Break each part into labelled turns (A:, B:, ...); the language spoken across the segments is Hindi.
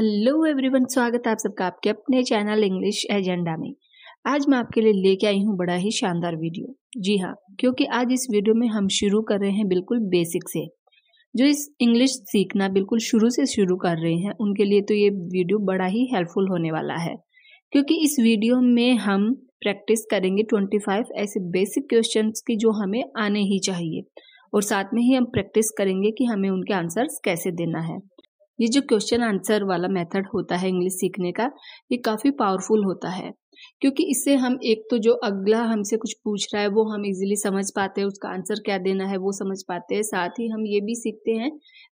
A: हेलो एवरीवन, स्वागत है आप सबका आपके अपने चैनल इंग्लिश एजेंडा में। आज मैं आपके लिए लेके आई हूँ बड़ा ही शानदार वीडियो। जी हाँ, क्योंकि आज इस वीडियो में हम शुरू कर रहे हैं बिल्कुल बेसिक से। जो इस इंग्लिश सीखना बिल्कुल शुरू से शुरू कर रहे हैं उनके लिए तो ये वीडियो बड़ा ही हेल्पफुल होने वाला है, क्योंकि इस वीडियो में हम प्रैक्टिस करेंगे 25 ऐसे बेसिक क्वेश्चंस की जो हमें आने ही चाहिए, और साथ में ही हम प्रैक्टिस करेंगे कि हमें उनके आंसर्स कैसे देना है। ये जो क्वेश्चन आंसर वाला मेथड होता है इंग्लिश सीखने का, ये काफ़ी पावरफुल होता है, क्योंकि इससे हम एक तो जो अगला हमसे कुछ पूछ रहा है वो हम इजीली समझ पाते हैं, उसका आंसर क्या देना है वो समझ पाते हैं। साथ ही हम ये भी सीखते हैं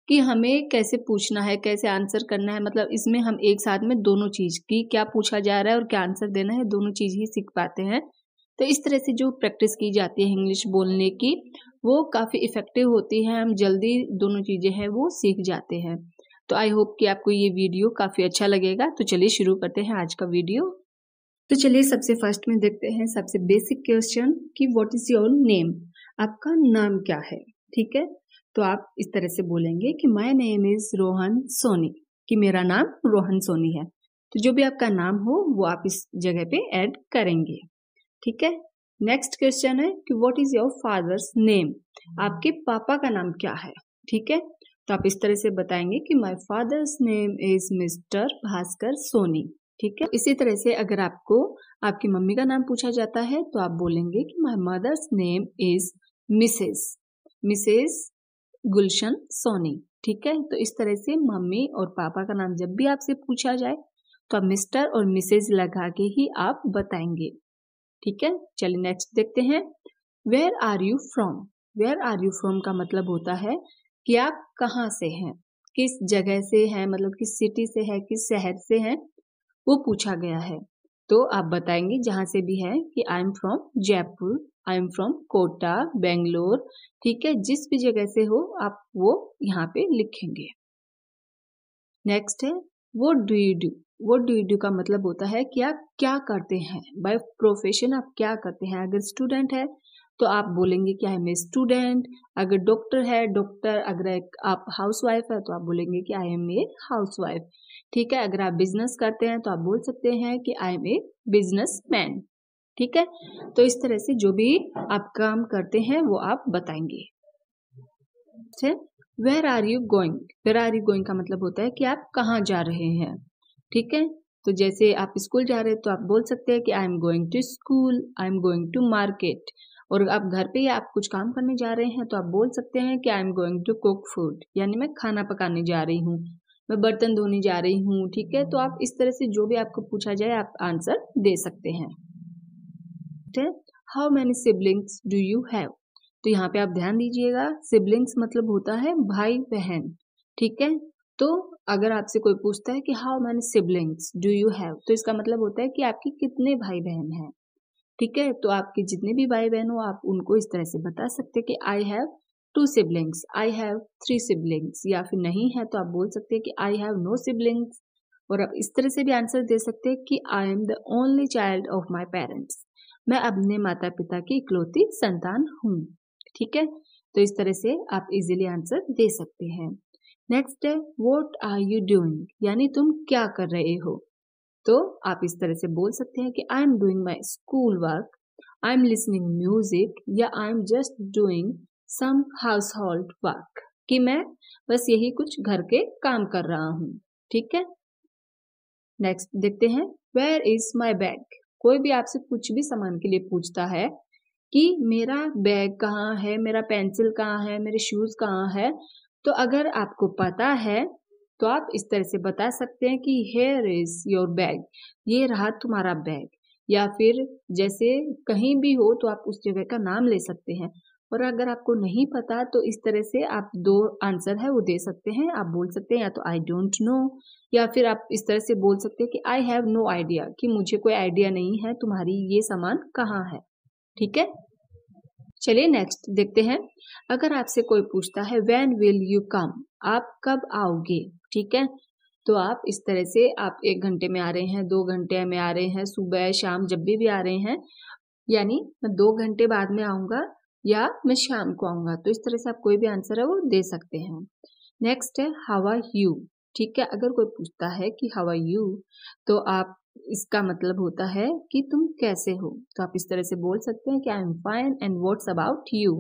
A: कि हमें कैसे पूछना है, कैसे आंसर करना है। मतलब इसमें हम एक साथ में दोनों चीज़ की, क्या पूछा जा रहा है और क्या आंसर देना है, दोनों चीज़ ही सीख पाते हैं। तो इस तरह से जो प्रैक्टिस की जाती है इंग्लिश बोलने की, वो काफ़ी इफ़ेक्टिव होती है। हम जल्दी दोनों चीज़ें हैं वो सीख जाते हैं। तो आई होप कि आपको ये वीडियो काफ़ी अच्छा लगेगा। तो चलिए शुरू करते हैं आज का वीडियो। तो चलिए सबसे फर्स्ट में देखते हैं सबसे बेसिक क्वेश्चन कि व्हाट इज योर नेम, आपका नाम क्या है। ठीक है, तो आप इस तरह से बोलेंगे कि my name is Rohan Soni, कि मेरा नाम रोहन सोनी है। तो जो भी आपका नाम हो वो आप इस जगह पे ऐड करेंगे। ठीक है, नेक्स्ट क्वेश्चन है कि what is your father's name, आपके पापा का नाम क्या है। ठीक है, तो आप इस तरह से बताएंगे कि my father's name is mister Bhaskar Soni. ठीक है, इसी तरह से अगर आपको आपकी मम्मी का नाम पूछा जाता है तो आप बोलेंगे कि my mother's name is Mrs Gulshan Soni. ठीक है, तो इस तरह से मम्मी और पापा का नाम जब भी आपसे पूछा जाए तो आप मिस्टर और मिसेज लगा के ही आप बताएंगे। ठीक है, चलिए नेक्स्ट देखते हैं। Where are you from, where are you from का मतलब होता है कि आप कहाँ से हैं, किस जगह से हैं, मतलब किस सिटी से है, किस शहर से हैं, वो पूछा गया है। तो आप बताएंगे जहां से भी है कि I am from Jaipur, I am from Kota, Bangalore. ठीक है, जिस भी जगह से हो आप वो यहाँ पे लिखेंगे। नेक्स्ट है what do you do, what do you do का मतलब होता है कि आप क्या करते हैं, बाय प्रोफेशन आप क्या करते हैं। अगर स्टूडेंट है तो आप बोलेंगे कि आई एम ए स्टूडेंट। अगर डॉक्टर है डॉक्टर, अगर आप हाउसवाइफ है तो आप बोलेंगे कि आई एम ए हाउसवाइफ। ठीक है, अगर आप बिजनेस करते हैं तो आप बोल सकते हैं कि I am a businessman. ठीक है, तो इस तरह से जो भी आप काम करते हैं वो आप बताएंगे। Where are you going, where are you going का मतलब होता है कि आप कहाँ जा रहे हैं। ठीक है, तो जैसे आप स्कूल जा रहे हैं तो आप बोल सकते हैं कि I am going to school, I am going to market. और आप घर पे ही आप कुछ काम करने जा रहे हैं तो आप बोल सकते हैं कि I am going to cook food, यानी मैं खाना पकाने जा रही हूँ, मैं बर्तन धोने जा रही हूँ। ठीक है, तो आप इस तरह से जो भी आपको पूछा जाए आप आंसर दे सकते हैं। How many siblings do you have, तो यहाँ पे आप ध्यान दीजिएगा, सिबलिंग्स मतलब होता है भाई बहन। ठीक है, तो अगर आपसे कोई पूछता है कि how many siblings do you have, तो इसका मतलब होता है कि आपके कितने भाई बहन हैं। ठीक है, तो आपके जितने भी भाई बहन हो आप उनको इस तरह से बता सकते हैं कि I have 2 siblings, I have 3 siblings, या फिर नहीं है तो आप बोल सकते हैं कि आई हैव नो सिबलिंग्स। और आप इस तरह से भी आंसर दे सकते हैं कि I am the only child of my parents, मैं अपने माता पिता की इकलौती संतान हूँ। ठीक है, तो इस तरह से आप इजीली आंसर दे सकते हैं। नेक्स्ट है व्हाट आर यू डूइंग, यानी तुम क्या कर रहे हो। तो आप इस तरह से बोल सकते हैं कि I am doing my school work, I am listening music, या I am just doing some household work, कि मैं बस यही कुछ घर के काम कर रहा हूँ। ठीक है, नेक्स्ट देखते हैं वेयर इज माई बैग, कोई भी आपसे कुछ भी सामान के लिए पूछता है कि मेरा बैग कहाँ है, मेरा पेंसिल कहाँ है, मेरे शूज कहाँ है, तो अगर आपको पता है तो आप इस तरह से बता सकते हैं कि हेयर इज योर बैग, ये रहा तुम्हारा बैग। या फिर जैसे कहीं भी हो तो आप उस जगह का नाम ले सकते हैं। और अगर आपको नहीं पता तो इस तरह से आप 2 आंसर है वो दे सकते हैं। आप बोल सकते हैं या तो आई डोंट नो, या फिर आप इस तरह से बोल सकते हैं कि आई हैव नो आइडिया, कि मुझे कोई आइडिया नहीं है तुम्हारी ये सामान कहाँ है। ठीक है, चलिए नेक्स्ट देखते हैं। अगर आपसे कोई पूछता है व्हेन विल यू कम, आप कब आओगे। ठीक है, तो आप इस तरह से आप 1 घंटे में आ रहे हैं, 2 घंटे में आ रहे हैं, सुबह शाम जब भी आ रहे हैं, यानी मैं 2 घंटे बाद में आऊंगा या मैं शाम को आऊंगा। तो इस तरह से आप कोई भी आंसर है वो दे सकते हैं। नेक्स्ट है हाउ आर यू। ठीक है। अगर कोई पूछता है कि हाउ आर यू, तो आप इसका मतलब होता है कि तुम कैसे हो। तो आप इस तरह से बोल सकते हैं कि I am fine and what's about you,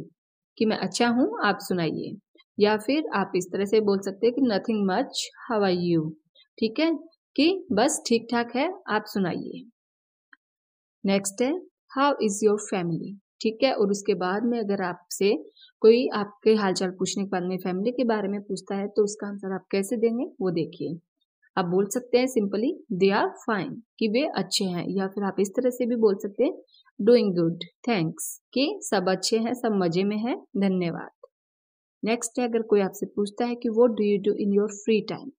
A: कि मैं अच्छा हूँ, आप सुनाइए। या फिर आप इस तरह से बोल सकते हैं कि nothing much, how are you, ठीक है, कि बस ठीक ठाक है, आप सुनाइए। नेक्स्ट है हाउ इज योर फैमिली, ठीक है। और उसके बाद में अगर आपसे कोई आपके हालचाल पूछने के बाद में फैमिली के बारे में पूछता है तो उसका आंसर आप कैसे देंगे वो देखिए। आप बोल सकते हैं सिंपली दे आर फाइन, कि वे अच्छे हैं। या फिर आप इस तरह से भी बोल सकते हैं डूइंग गुड थैंक्स, कि सब अच्छे हैं, सब मजे में हैं, धन्यवाद। नेक्स्ट है अगर कोई आपसे पूछता है कि what do you do in your free time.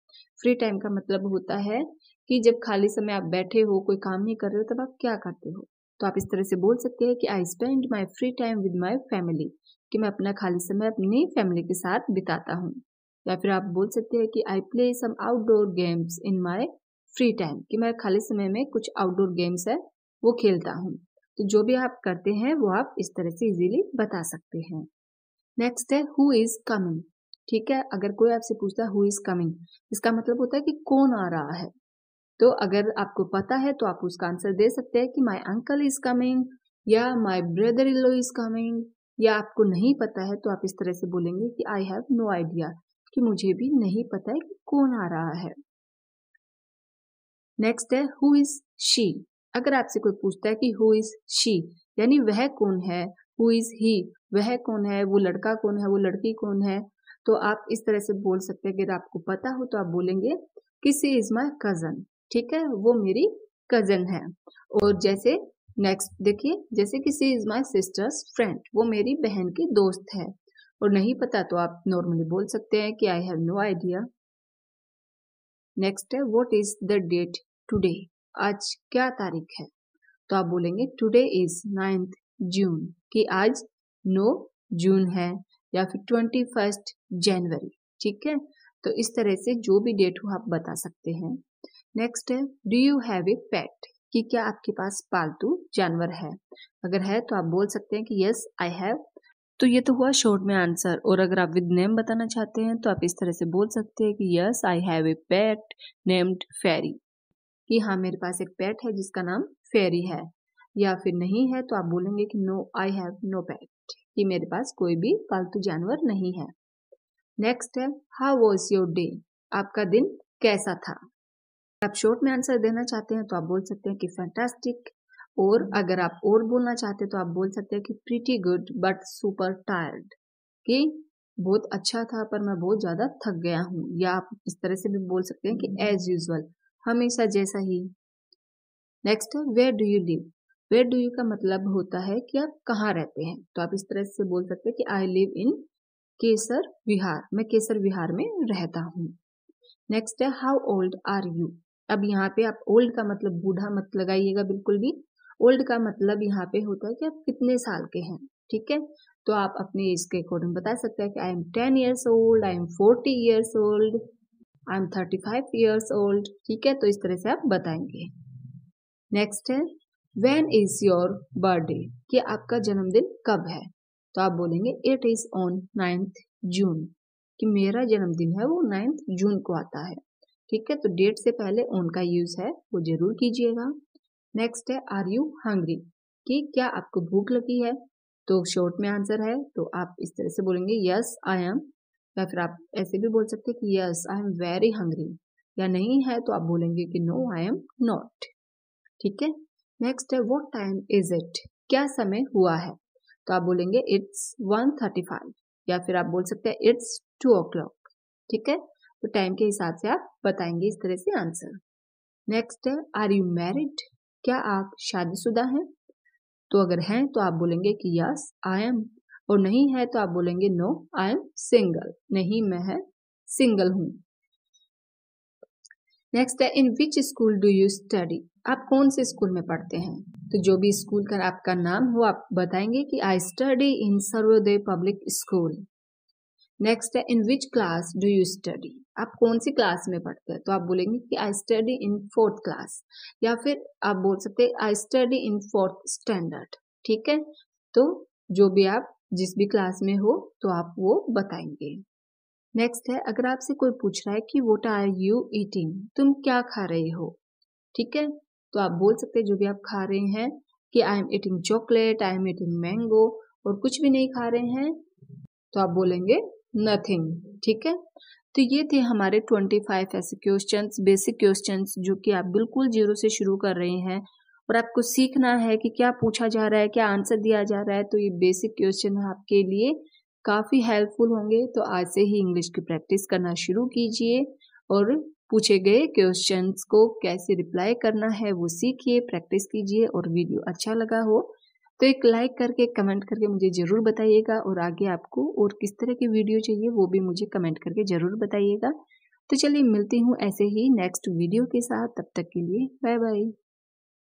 A: Free time का मतलब होता है कि जब खाली समय आप बैठे हो, कोई काम नहीं कर रहे हो, तब आप क्या करते हो। तो आप इस तरह से बोल सकते हैं कि I spend my free time with my family, कि मैं अपना खाली समय अपनी फैमिली के साथ बिताता हूँ। या फिर आप बोल सकते हैं कि I play some outdoor games in my free time, कि मैं खाली समय में कुछ आउटडोर गेम्स है वो खेलता हूँ। तो जो भी आप करते हैं वो आप इस तरह से इजीली बता सकते हैं। नेक्स्ट है हु इज कमिंग, ठीक है। अगर कोई आपसे पूछता है हु इज कमिंग, इसका मतलब होता है कि कौन आ रहा है। तो अगर आपको पता है तो आप उसका आंसर दे सकते हैं कि माई अंकल इज कमिंग, या my brother in law is coming. या आपको नहीं पता है तो आप इस तरह से बोलेंगे कि आई हैव नो आइडिया, कि मुझे भी नहीं पता है कि कौन आ रहा है। नेक्स्ट है हु इज शी। अगर आपसे कोई पूछता है कि हु इज शी, यानी वह कौन है। हु इज ही, वह कौन है, वो लड़का कौन है, वो लड़की कौन है। तो आप इस तरह से बोल सकते हैं, अगर आपको पता हो तो आप बोलेंगे कि सी इज माई कजन, ठीक है, वो मेरी कजन है। और जैसे नेक्स्ट देखिए, जैसे कि सी इज माई सिस्टर्स फ्रेंड, वो मेरी बहन की दोस्त है। और नहीं पता तो आप नॉर्मली बोल सकते हैं कि I have no idea. Next है what is the date today, आज क्या तारीख है। तो आप बोलेंगे टुडे इज 9th जून, कि आज 9 जून है। या फिर 21 जनवरी, ठीक है। तो इस तरह से जो भी डेट हो आप बता सकते हैं। नेक्स्ट है डू यू हैव ए पेट, कि क्या आपके पास पालतू जानवर है। अगर है तो आप बोल सकते हैं कि यस आई हैव। तो ये तो हुआ शॉर्ट में आंसर। और अगर आप विद नेम बताना चाहते हैं तो आप इस तरह से बोल सकते हैं कि yes I have a pet named Fairy, कि हाँ मेरे पास एक पेट है जिसका नाम फेरी है। या फिर नहीं है तो आप बोलेंगे कि नो आई हैव नो पेट, कि मेरे पास कोई भी पालतू जानवर नहीं है। नेक्स्ट है हाउ वॉज योर डे, आपका दिन कैसा था। आप शॉर्ट में आंसर देना चाहते हैं तो आप बोल सकते हैं कि फैंटास्टिक। और अगर आप और बोलना चाहते हैं तो आप बोल सकते हैं कि pretty good but super tired, कि बहुत अच्छा था पर मैं बहुत ज्यादा थक गया हूँ। या आप इस तरह से भी बोल सकते हैं कि एज यूजुअल, हमेशा जैसा ही। नेक्स्ट है where do you live. Where do you का मतलब होता है कि आप कहाँ रहते हैं। तो आप इस तरह से बोल सकते हैं कि आई लिव इन केसर विहार, मैं केसर विहार में रहता हूँ। नेक्स्ट है हाउ ओल्ड आर यू। अब यहाँ पे आप ओल्ड का मतलब बूढ़ा मत लगाइएगा बिल्कुल भी। ओल्ड का मतलब यहाँ पे होता है कि आप कितने साल के हैं, ठीक है। तो आप अपनी एज के अकॉर्डिंग बता सकते हैं कि I M 10 years old, I am 40 years old, I am 35 years old, ठीक है। तो इस तरह से आप बताएंगे। नेक्स्ट है व्हेन इज योर बर्थडे, कि आपका जन्मदिन कब है। तो आप बोलेंगे इट इज ऑन 9th जून, कि मेरा जन्मदिन है वो 9th जून को आता है, ठीक है। तो डेट से पहले ऑन का यूज है वो जरूर कीजिएगा। नेक्स्ट है आर यू हंग्री, कि क्या आपको भूख लगी है। तो शॉर्ट में आंसर है तो आप इस तरह से बोलेंगे यस आई एम। या फिर आप ऐसे भी बोल सकते हैं कि yes I am very hungry. या नहीं है तो आप बोलेंगे कि नो आई एम नॉट, ठीक है। नेक्स्ट है व्हाट टाइम इज इट, क्या समय हुआ है। तो आप बोलेंगे इट्स 1:35। या फिर आप बोल सकते हैं इट्स 2 o'clock, ठीक है। तो टाइम के हिसाब से आप बताएंगे इस तरह से आंसर। नेक्स्ट है आर यू मैरिड, क्या आप शादीशुदा हैं। तो अगर हैं तो आप बोलेंगे कि यस आई एम। और नहीं है तो आप बोलेंगे नो आई एम सिंगल, नहीं मैं है सिंगल हूं। नेक्स्ट है in which school do you study, आप कौन से स्कूल में पढ़ते हैं। तो जो भी स्कूल का आपका नाम हो आप बताएंगे कि I study in Sarvodaya public school. Next है in which class do you study, आप कौन सी क्लास में पढ़ते हैं। तो आप बोलेंगे कि I study in 4th class. या फिर आप बोल सकते हैं आई स्टडी इन 4th स्टैंडर्ड, ठीक है। तो जो भी आप जिस भी क्लास में हो तो आप वो बताएंगे। नेक्स्ट है, अगर आपसे कोई पूछ रहा है कि व्हाट आर यू ईटिंग, तुम क्या खा रहे हो, ठीक है, तो आप बोल सकते हैं जो भी आप खा रहे हैं कि I am eating chocolate, I am eating mango, और कुछ भी नहीं खा रहे हैं तो आप बोलेंगे नथिंग, ठीक है। तो ये थे हमारे 25 ऐसे क्वेश्चंस, बेसिक क्वेश्चंस जो कि आप बिल्कुल जीरो से शुरू कर रहे हैं और आपको सीखना है कि क्या पूछा जा रहा है, क्या आंसर दिया जा रहा है। तो ये बेसिक क्वेश्चन आपके लिए काफ़ी हेल्पफुल होंगे। तो आज से ही इंग्लिश की प्रैक्टिस करना शुरू कीजिए और पूछे गए क्वेश्चंस को कैसे रिप्लाई करना है वो सीखिए, प्रैक्टिस कीजिए। और वीडियो अच्छा लगा हो तो एक लाइक करके, कमेंट करके मुझे ज़रूर बताइएगा, और आगे आपको और किस तरह की वीडियो चाहिए वो भी मुझे कमेंट करके ज़रूर बताइएगा। तो चलिए मिलती हूँ ऐसे ही नेक्स्ट वीडियो के साथ, तब तक के लिए बाय बाय।